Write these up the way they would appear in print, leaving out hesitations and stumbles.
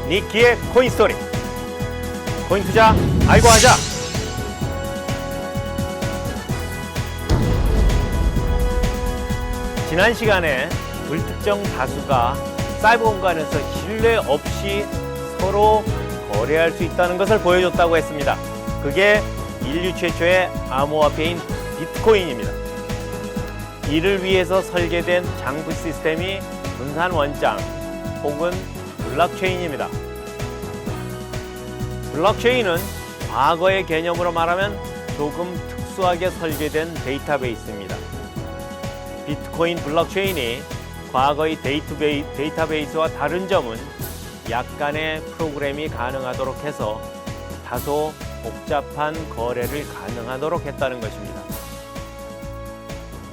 니키의 코인 스토리. 코인 투자 알고 하자. 지난 시간에 불특정 다수가 사이버 공간에서 신뢰 없이 서로 거래할 수 있다는 것을 보여줬다고 했습니다. 그게 인류 최초의 암호화폐인 비트코인입니다. 이를 위해서 설계된 장부 시스템이 분산 원장 혹은 블록체인입니다. 블록체인은 과거의 개념으로 말하면 조금 특수하게 설계된 데이터베이스입니다. 비트코인 블록체인이 과거의 데이터베이스와 다른 점은 약간의 프로그램이 가능하도록 해서 다소 복잡한 거래를 가능하도록 했다는 것입니다.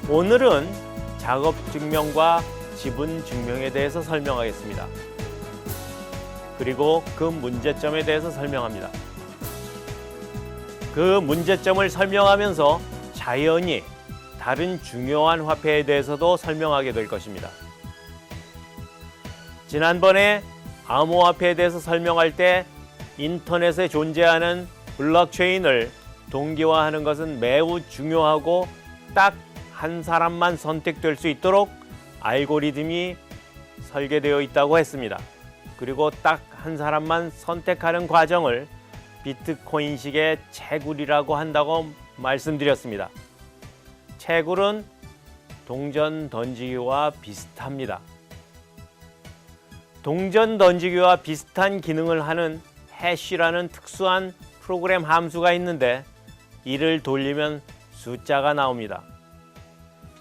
오늘은 작업 증명과 지분 증명에 대해서 설명하겠습니다. 그리고 그 문제점에 대해서 설명합니다. 그 문제점을 설명하면서 자연히 다른 중요한 화폐에 대해서도 설명하게 될 것입니다. 지난번에 암호화폐에 대해서 설명할 때 인터넷에 존재하는 블록체인을 동기화하는 것은 매우 중요하고 딱 한 사람만 선택될 수 있도록 알고리즘이 설계되어 있다고 했습니다. 그리고 딱 한 사람만 선택하는 과정을 비트코인식의 채굴이라고 한다고 말씀드렸습니다. 채굴은 동전 던지기와 비슷합니다. 동전 던지기와 비슷한 기능을 하는 해시라는 특수한 프로그램 함수가 있는데 이를 돌리면 숫자가 나옵니다.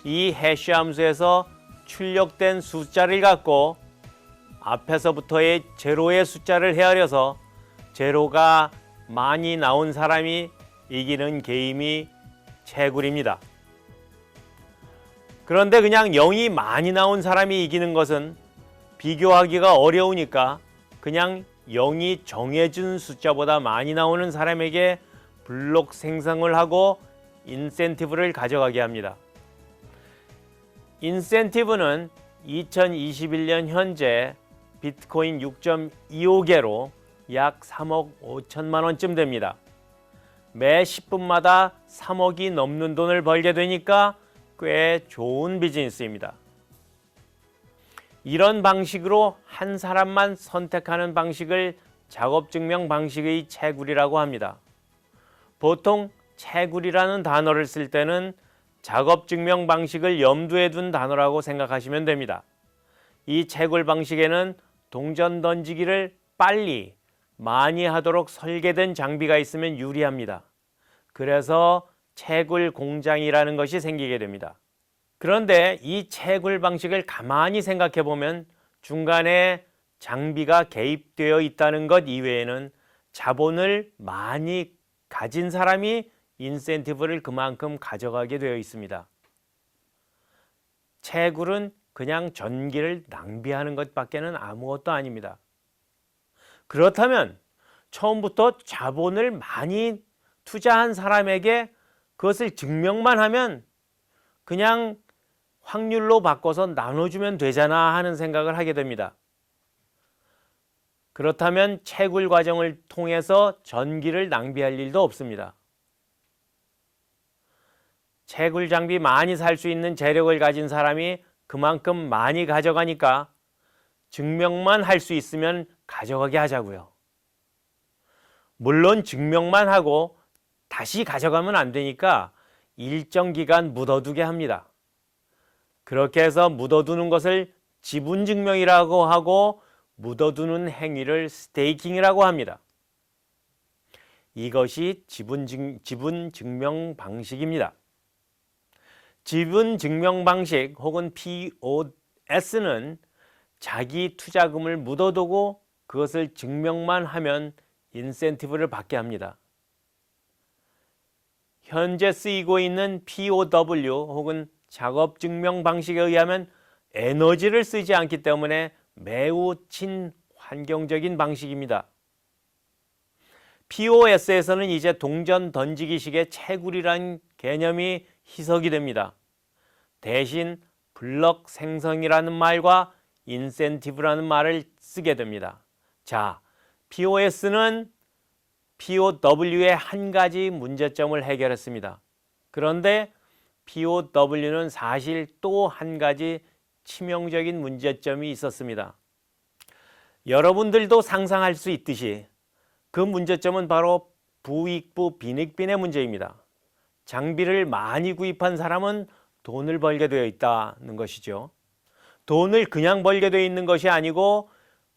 이 해시 함수에서 출력된 숫자를 갖고 앞에서부터의 제로의 숫자를 헤아려서 제로가 많이 나온 사람이 이기는 게임이 채굴입니다. 그런데 그냥 0이 많이 나온 사람이 이기는 것은 비교하기가 어려우니까 그냥 0이 정해진 숫자보다 많이 나오는 사람에게 블록 생성을 하고 인센티브를 가져가게 합니다. 인센티브는 2021년 현재 비트코인 6.25개로 약 3억 5천만 원쯤 됩니다. 매 10분마다 3억이 넘는 돈을 벌게 되니까 꽤 좋은 비즈니스입니다. 이런 방식으로 한 사람만 선택하는 방식을 작업증명 방식의 채굴이라고 합니다. 보통 채굴이라는 단어를 쓸 때는 작업증명 방식을 염두에 둔 단어라고 생각하시면 됩니다. 이 채굴 방식에는 동전 던지기를 빨리 많이 하도록 설계된 장비가 있으면 유리합니다. 그래서 채굴 공장이라는 것이 생기게 됩니다. 그런데 이 채굴 방식을 가만히 생각해 보면 중간에 장비가 개입되어 있다는 것 이외에는 자본을 많이 가진 사람이 인센티브를 그만큼 가져가게 되어 있습니다. 채굴은 그냥 전기를 낭비하는 것밖에는 아무것도 아닙니다. 그렇다면 처음부터 자본을 많이 투자한 사람에게 그것을 증명만 하면 그냥 확률로 바꿔서 나눠주면 되잖아 하는 생각을 하게 됩니다. 그렇다면 채굴 과정을 통해서 전기를 낭비할 일도 없습니다. 채굴 장비 많이 살 수 있는 재력을 가진 사람이 그만큼 많이 가져가니까 증명만 할 수 있으면 가져가게 하자고요. 물론 증명만 하고 다시 가져가면 안 되니까 일정 기간 묻어두게 합니다. 그렇게 해서 묻어두는 것을 지분 증명이라고 하고 묻어두는 행위를 스테이킹이라고 합니다. 이것이 지분 증명 방식입니다. 지분 증명 방식 혹은 POS는 자기 투자금을 묻어두고 그것을 증명만 하면 인센티브를 받게 합니다. 현재 쓰이고 있는 POW 혹은 작업 증명 방식에 의하면 에너지를 쓰지 않기 때문에 매우 친환경적인 방식입니다. POS에서는 이제 동전 던지기식의 채굴이라는 개념이 희석이 됩니다. 대신 블록 생성이라는 말과 인센티브라는 말을 쓰게 됩니다. 자, POS는 POW의 한 가지 문제점을 해결했습니다. 그런데 POW는 사실 또 한 가지 치명적인 문제점이 있었습니다. 여러분들도 상상할 수 있듯이 그 문제점은 바로 부익부 빈익빈의 문제입니다. 장비를 많이 구입한 사람은 돈을 벌게 되어 있다는 것이죠. 돈을 그냥 벌게 되어 있는 것이 아니고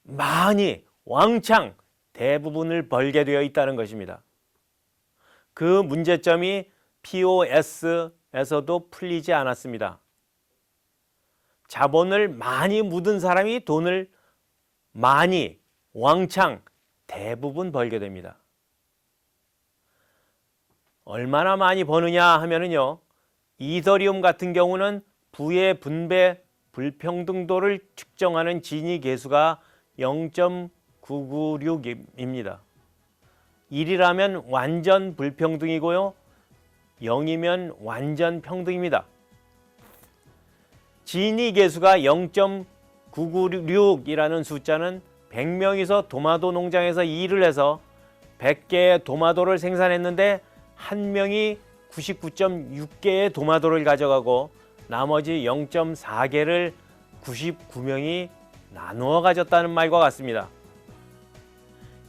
많이 왕창 대부분을 벌게 되어 있다는 것입니다. 그 문제점이 POS에서도 풀리지 않았습니다. 자본을 많이 묻은 사람이 돈을 많이 왕창 대부분 벌게 됩니다. 얼마나 많이 버느냐 하면은요, 이더리움 같은 경우는 부의 분배 불평등도를 측정하는 지니 계수가 0.996입니다. 1이라면 완전 불평등이고요, 0이면 완전 평등입니다. 지니 계수가 0.996이라는 숫자는 100명이서 도마도 농장에서 일을 해서 100개의 도마도를 생산했는데 한 명이 99.6개의 도마도를 가져가고 나머지 0.4개를 99명이 나누어 가졌다는 말과 같습니다.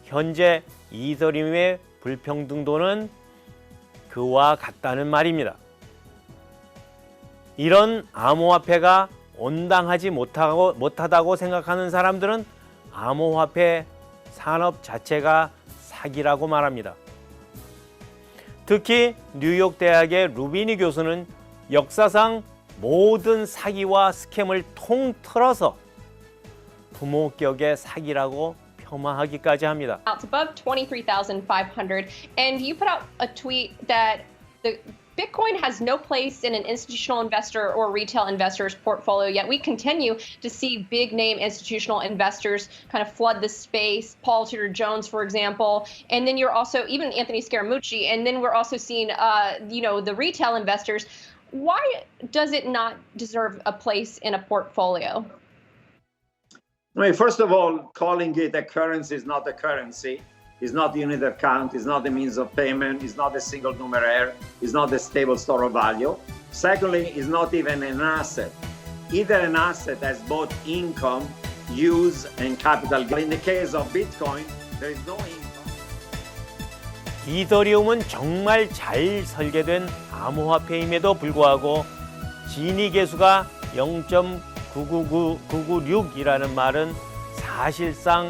현재 이더리움의 불평등도는 그와 같다는 말입니다. 이런 암호화폐가 온당하지 못하다고 생각하는 사람들은 암호화폐 산업 자체가 사기라고 말합니다. 특히 뉴욕 대학의 루비니 교수는 역사상 모든 사기와 스캠을 통틀어서 부모격의 사기라고 폄하하기까지 합니다. It's above 23,500, and you put out a tweet that the Bitcoin has no place in an institutional investor or retail investor's portfolio, yet we continue to see big name institutional investors kind of flood the space. Paul Tudor Jones, for example, and then you're also even Anthony Scaramucci, and then we're also seeing, the retail investors. Why does it not deserve a place in a portfolio? I mean, first of all, calling it a currency is not a currency. It's not the unit of account, it's not the means of payment, it's not a single numeraire, it's not a stable store of value. Secondly, it's not even an asset. Either an asset has both income, use, and capital. In the case of Bitcoin, there is no income. 이더리움은 정말 잘 설계된 암호화폐임에도 불구하고 지니 계수가 0.9996이라는 말은 사실상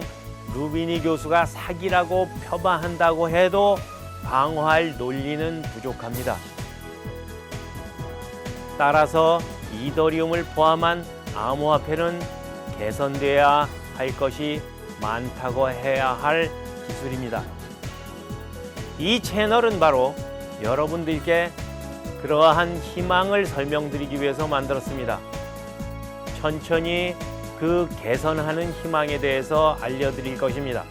루비니 교수가 사기라고 폄하한다고 해도 방어할 논리는 부족합니다. 따라서 이더리움을 포함한 암호화폐는 개선돼야 할 것이 많다고 해야 할 기술입니다. 이 채널은 바로 여러분들께 그러한 희망을 설명드리기 위해서 만들었습니다. 천천히 그 개선하는 희망에 대해서 알려드릴 것입니다.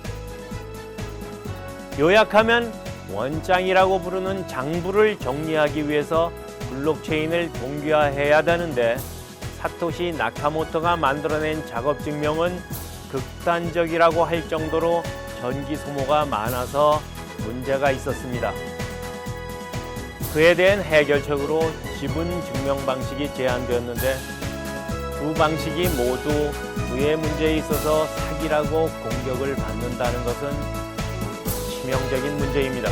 요약하면 원장이라고 부르는 장부를 정리하기 위해서 블록체인을 동기화해야 되는데 사토시 나카모토가 만들어낸 작업 증명은 극단적이라고 할 정도로 전기 소모가 많아서 문제가 있었습니다. 그에 대한 해결책으로 지분 증명 방식이 제안되었는데 두 방식이 모두 그의 문제에 있어서 사기라고 공격을 받는다는 것은 치명적인 문제입니다.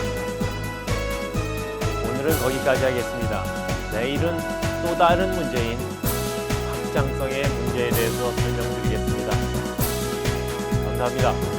오늘은 거기까지 하겠습니다. 내일은 또 다른 문제인 확장성의 문제에 대해서 설명드리겠습니다. 감사합니다.